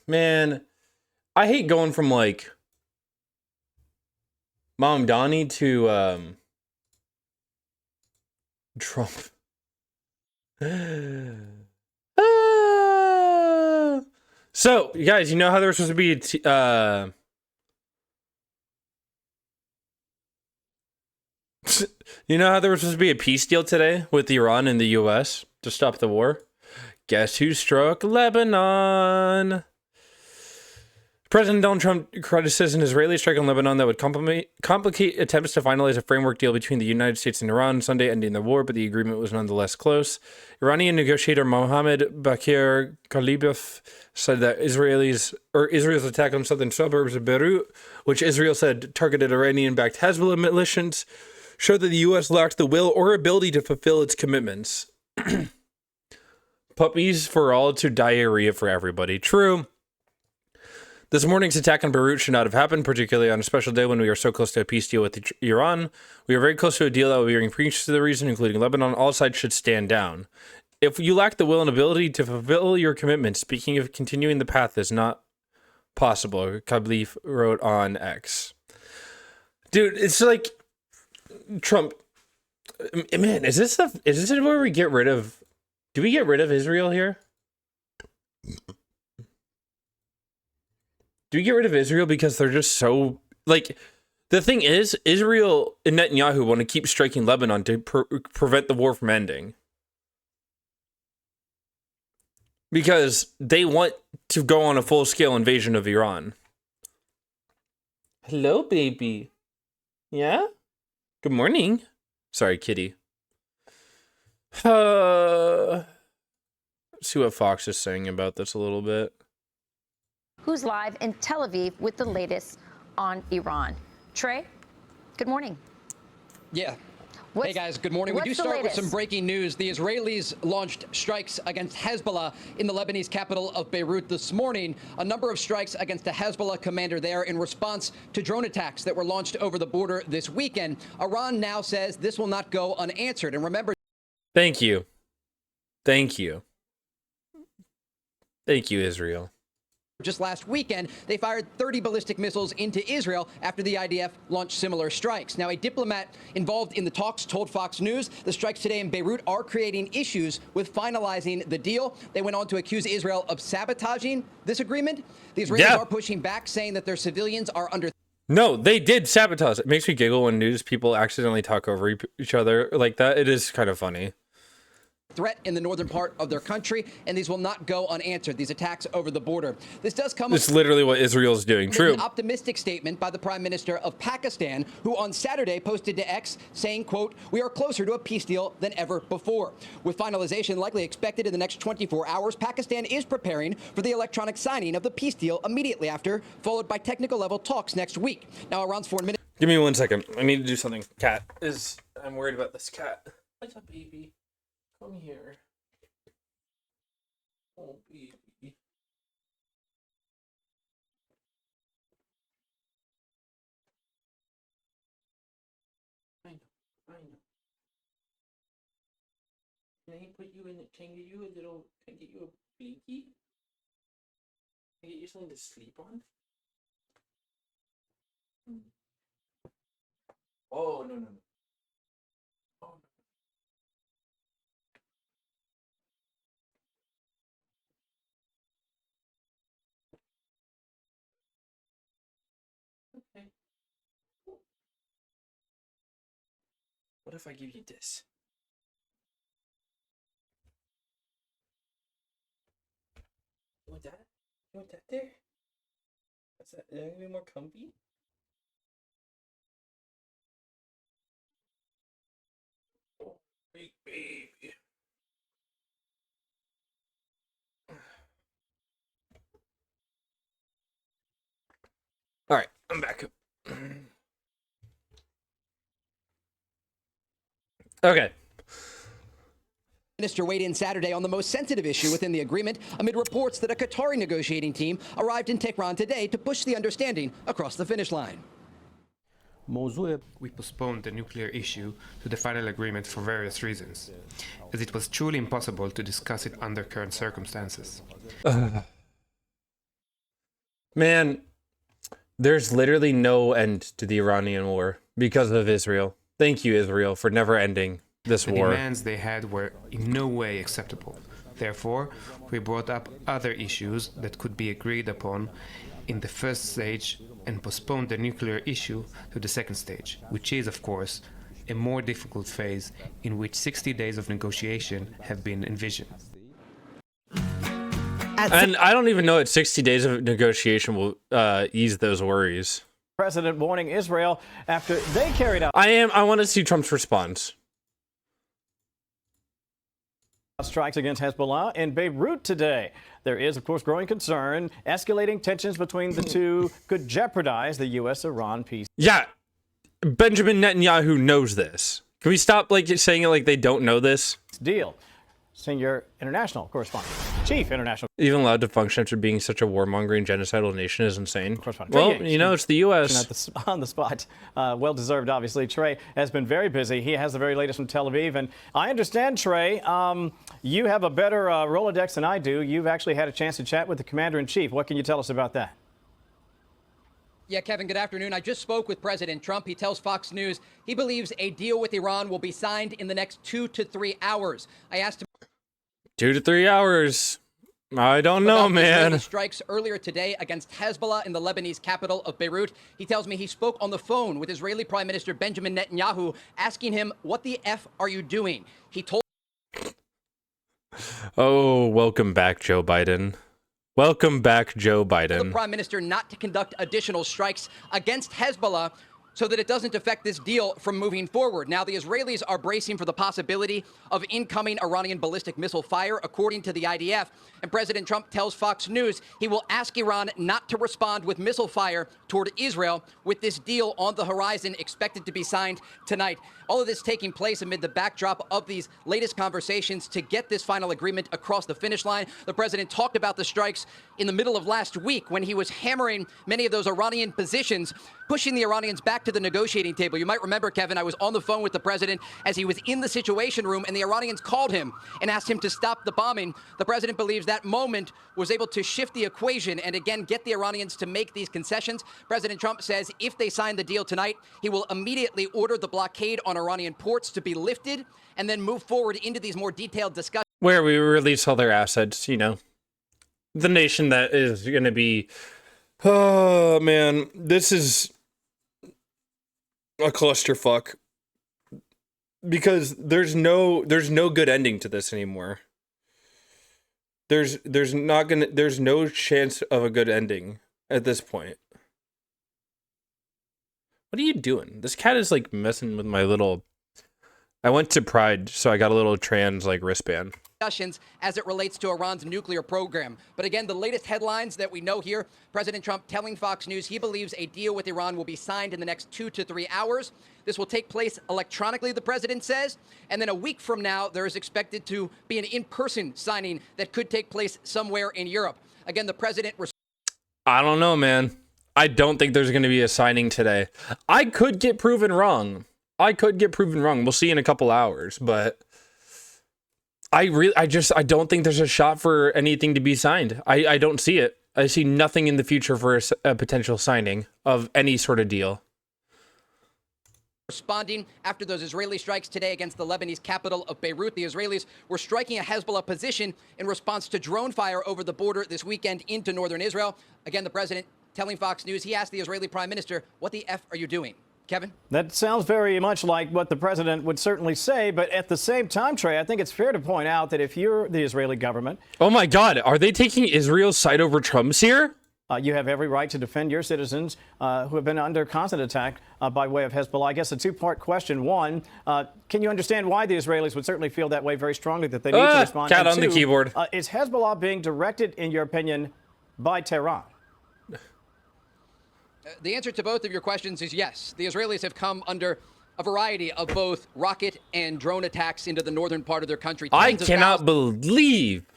Man, I hate going from like Mom Donnie to Trump. So, you guys, you know how there was supposed to be you know how there was supposed to be a peace deal today with Iran and the US to stop the war? Guess who struck Lebanon? President Donald Trump criticized an Israeli strike on Lebanon that would complicate attempts to finalize a framework deal between the United States and Iran Sunday, ending the war, but the agreement was nonetheless close. Iranian negotiator Mohammed Bakir Kalibov said that Israel's attack on southern suburbs of Beirut, which Israel said targeted Iranian-backed Hezbollah militias, showed that the U.S. lacked the will or ability to fulfill its commitments. Puppies for all to diarrhea for everybody. True. This morning's attack on Beirut should not have happened, particularly on a special day when we are so close to a peace deal with Iran. We are very close to a deal that will bring peace to the region, including Lebanon. All sides should stand down. If you lack the will and ability to fulfill your commitments, speaking of continuing the path is not possible, Kableef wrote on X. Dude, it's like Trump. Man, is this where we get rid of? Do we get rid of Israel here? Do we get rid of Israel because they're just so, like, the thing is, Israel and Netanyahu want to keep striking Lebanon to prevent the war from ending. Because they want to go on a full-scale invasion of Iran. Hello, baby. Yeah? Good morning. Sorry, kitty. Let's see what Fox is saying about this a little bit. Who's live in Tel Aviv with the latest on Iran. Trey, good morning. Yeah. Hey guys, good morning. We do start with some breaking news. The Israelis launched strikes against Hezbollah in the Lebanese capital of Beirut this morning. A number of strikes against the Hezbollah commander there in response to drone attacks that were launched over the border this weekend. Iran now says this will not go unanswered. And remember... Thank you. Thank you. Thank you, Israel. Just last weekend, they fired 30 ballistic missiles into Israel after the IDF launched similar strikes. Now, a diplomat involved in the talks told Fox News the strikes today in Beirut are creating issues with finalizing the deal. They went on to accuse Israel of sabotaging this agreement. The Israelis are pushing back, saying that their civilians are under... No, they did sabotage. It makes me giggle when news people accidentally talk over each other like that. It is kind of funny. Threat in the northern part of their country, and these will not go unanswered, these attacks over the border. This does come... It's literally what Israel is doing. True. An optimistic statement by the Prime Minister of Pakistan, who on Saturday posted to X saying, quote, "We are closer to a peace deal than ever before." With finalization likely expected in the next 24 hours, Pakistan is preparing for the electronic signing of the peace deal immediately after, followed by technical level talks next week. Now, Iran's foreign minister... Give me 1 second. I need to do something. I'm worried about this cat. What's up, baby? Come here. Oh, baby. I know. Can I put you in it? Can I get you a little, can I get you a blinky? Can I get you something to sleep on? Oh, no. Oh, okay. What if I give you this? You want that? You want that there? Is that gonna be more comfy? Oh, big baby. All right, I'm back. Okay. Minister weighed in Saturday on the most sensitive issue within the agreement amid reports that a Qatari negotiating team arrived in Tehran today to push the understanding across the finish line. We postponed the nuclear issue to the final agreement for various reasons, as it was truly impossible to discuss it under current circumstances. Man, there's literally no end to the Iranian war because of Israel. Thank you, Israel, for never ending this The war. demands they had were in no way acceptable. Therefore, we brought up other issues that could be agreed upon in the first stage and postponed the nuclear issue to the second stage, which is, of course, a more difficult phase in which 60 days of negotiation have been envisioned. And I don't even know that 60 days of negotiation will ease those worries. President warning Israel after they carried out I want to see Trump's response. strikes against Hezbollah in Beirut today. There is, of course, growing concern. Escalating tensions between the two could jeopardize the U.S.-Iran peace Yeah, Benjamin Netanyahu knows this. Can we stop saying it like they don't know this? deal. Senior international correspondent, chief international Even allowed to function after being such a warmongering, genocidal nation is insane. correspondent. Well, Trey Yates, you know, it's the U.S. on the spot. Well-deserved, obviously. Trey has been very busy. He has the very latest from Tel Aviv. And I understand, Trey, you have a better Rolodex than I do. You've actually had a chance to chat with the commander-in-chief. What can you tell us about that? Yeah, Kevin, good afternoon. I just spoke with President Trump. He tells Fox News he believes a deal with Iran will be signed in the next 2 to 3 hours. I asked him 2 to 3 hours. I don't know, about Israeli man. strikes earlier today against Hezbollah in the Lebanese capital of Beirut. He tells me he spoke on the phone with Israeli Prime Minister Benjamin Netanyahu, asking him, "What the F are you doing?" He told Oh, welcome back, Joe Biden. Welcome back, Joe the Biden. Prime Minister not to conduct additional strikes against Hezbollah so that it doesn't affect this deal from moving forward. Now, the Israelis are bracing for the possibility of incoming Iranian ballistic missile fire, according to the IDF. And President Trump tells Fox News he will ask Iran not to respond with missile fire toward Israel, with this deal on the horizon expected to be signed tonight. All of this taking place amid the backdrop of these latest conversations to get this final agreement across the finish line. The president talked about the strikes in the middle of last week when he was hammering many of those Iranian positions, pushing the Iranians back to the negotiating table. You might remember, Kevin, I was on the phone with the president as he was in the Situation Room, and the Iranians called him and asked him to stop the bombing. The president believes that moment was able to shift the equation and again get the Iranians to make these concessions. President Trump says if they sign the deal tonight, he will immediately order the blockade on Iranian ports to be lifted and then move forward into these more detailed discussions. Where we release all their assets, you know. The nation that is going to be... Oh, man. This is a clusterfuck. Because there's no good ending to this anymore. There's no chance of a good ending at this point. What are you doing? This cat is messing with my little... I went to Pride, so I got a little trans wristband. Discussions as it relates to Iran's nuclear program. But again, the latest headlines that we know here, President Trump telling Fox News he believes a deal with Iran will be signed in the next 2 to 3 hours. This will take place electronically, the president says. And then a week from now, there is expected to be an in-person signing that could take place somewhere in Europe. Again, the president... I don't know, man. I don't think there's going to be a signing today. I could get proven wrong. We'll see in a couple hours, but I don't think there's a shot for anything to be signed. I don't see it. I see nothing in the future for a potential signing of any sort of deal. Responding after those Israeli strikes today against the Lebanese capital of Beirut, the Israelis were striking a Hezbollah position in response to drone fire over the border this weekend into northern Israel. Again, the president telling Fox News he asked the Israeli prime minister, "What the F are you doing?" Kevin? That sounds very much like what the president would certainly say, but at the same time, Trey, I think it's fair to point out that if you're the Israeli government... Oh my God, are they taking Israel's side over Trump's here? You have every right to defend your citizens who have been under constant attack by way of Hezbollah. I guess a two-part question. One, can you understand why the Israelis would certainly feel that way very strongly, that they need to respond? Cat And on the two, keyboard. Is Hezbollah being directed, in your opinion, by Tehran? The answer to both of your questions is yes. The Israelis have come under a variety of both rocket and drone attacks into the northern part of their country. I cannot believe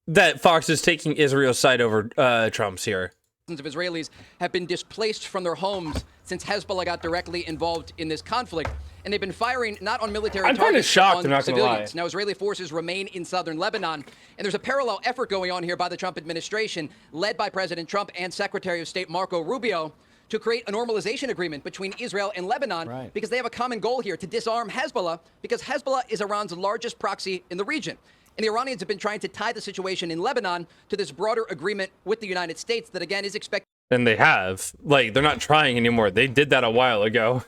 that Fox is taking Israel's side over Trump's here. of Israelis have been displaced from their homes since Hezbollah got directly involved in this conflict. And they've been firing not on military I'm targets, kinda shocked, but I'm on not gonna lie. civilians. Now, Israeli forces remain in southern Lebanon, and there's a parallel effort going on here by the Trump administration, led by President Trump and Secretary of State Marco Rubio, to create a normalization agreement between Israel and Lebanon, because they have a common goal here to disarm Hezbollah, because Hezbollah is Iran's largest proxy in the region. And the Iranians have been trying to tie the situation in Lebanon to this broader agreement with the United States that, again, is expected And they have. Like, they're not trying anymore. They did that a while ago.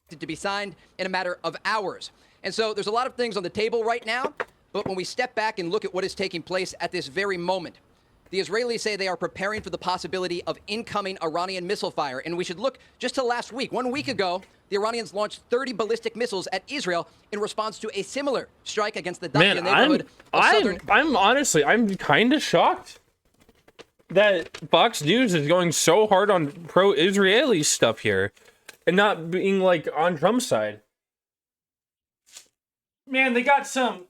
to be signed in a matter of hours. And so there's a lot of things on the table right now, but when we step back and look at what is taking place at this very moment, the Israelis say they are preparing for the possibility of incoming Iranian missile fire. And we should look just to last week. 1 week ago, the Iranians launched 30 ballistic missiles at Israel in response to a similar strike against the Dakhla neighborhood of southern. I'm honestly, I'm kind of shocked that Fox News is going so hard on pro-Israeli stuff here and not being like on Trump's side. Man, they got some.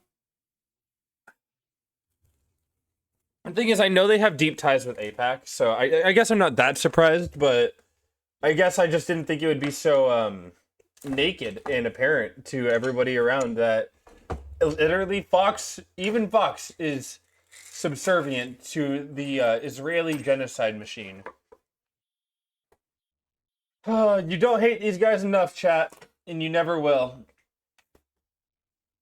The thing is, I know they have deep ties with AIPAC, so I guess I'm not that surprised, but I guess I just didn't think it would be so naked and apparent to everybody around that literally Fox, even Fox, is subservient to the Israeli genocide machine. You don't hate these guys enough, chat, and you never will.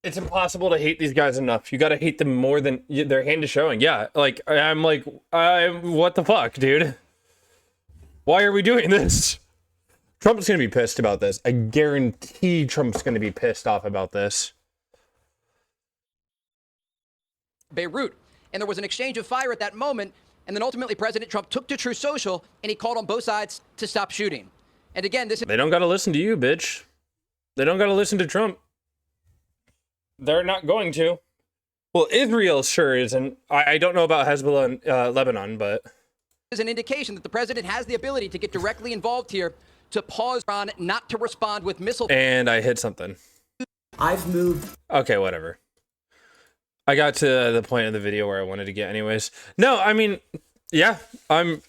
It's impossible to hate these guys enough. You gotta hate them more than their hand is showing. Yeah, like, what the fuck, dude? Why are we doing this? Trump's gonna be pissed about this. I guarantee Trump's gonna be pissed off about this. Beirut. And there was an exchange of fire at that moment. And then ultimately, President Trump took to Truth Social and he called on both sides to stop shooting. And again, this is. They don't gotta listen to you, bitch. They don't gotta listen to Trump. They're not going to. Well, Israel sure isn't. I don't know about Hezbollah and Lebanon, but. Is an indication that the president has the ability to get directly involved here to pause Iran not to respond with missile. And I hit something. I've moved. Okay, whatever. I got to the point of the video where I wanted to get anyways. No, I mean, yeah, I'm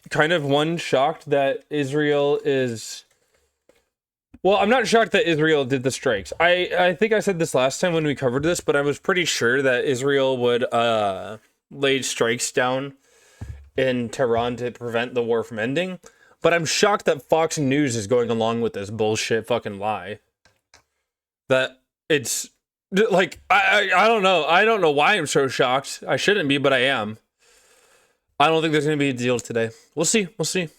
kind of shocked that Israel is. Well, I'm not shocked that Israel did the strikes. I think I said this last time when we covered this, but I was pretty sure that Israel would lay strikes down in Tehran to prevent the war from ending. But I'm shocked that Fox News is going along with this bullshit fucking lie. That it's like, I don't know. I don't know why I'm so shocked. I shouldn't be, but I am. I don't think there's going to be a deal today. We'll see. We'll see.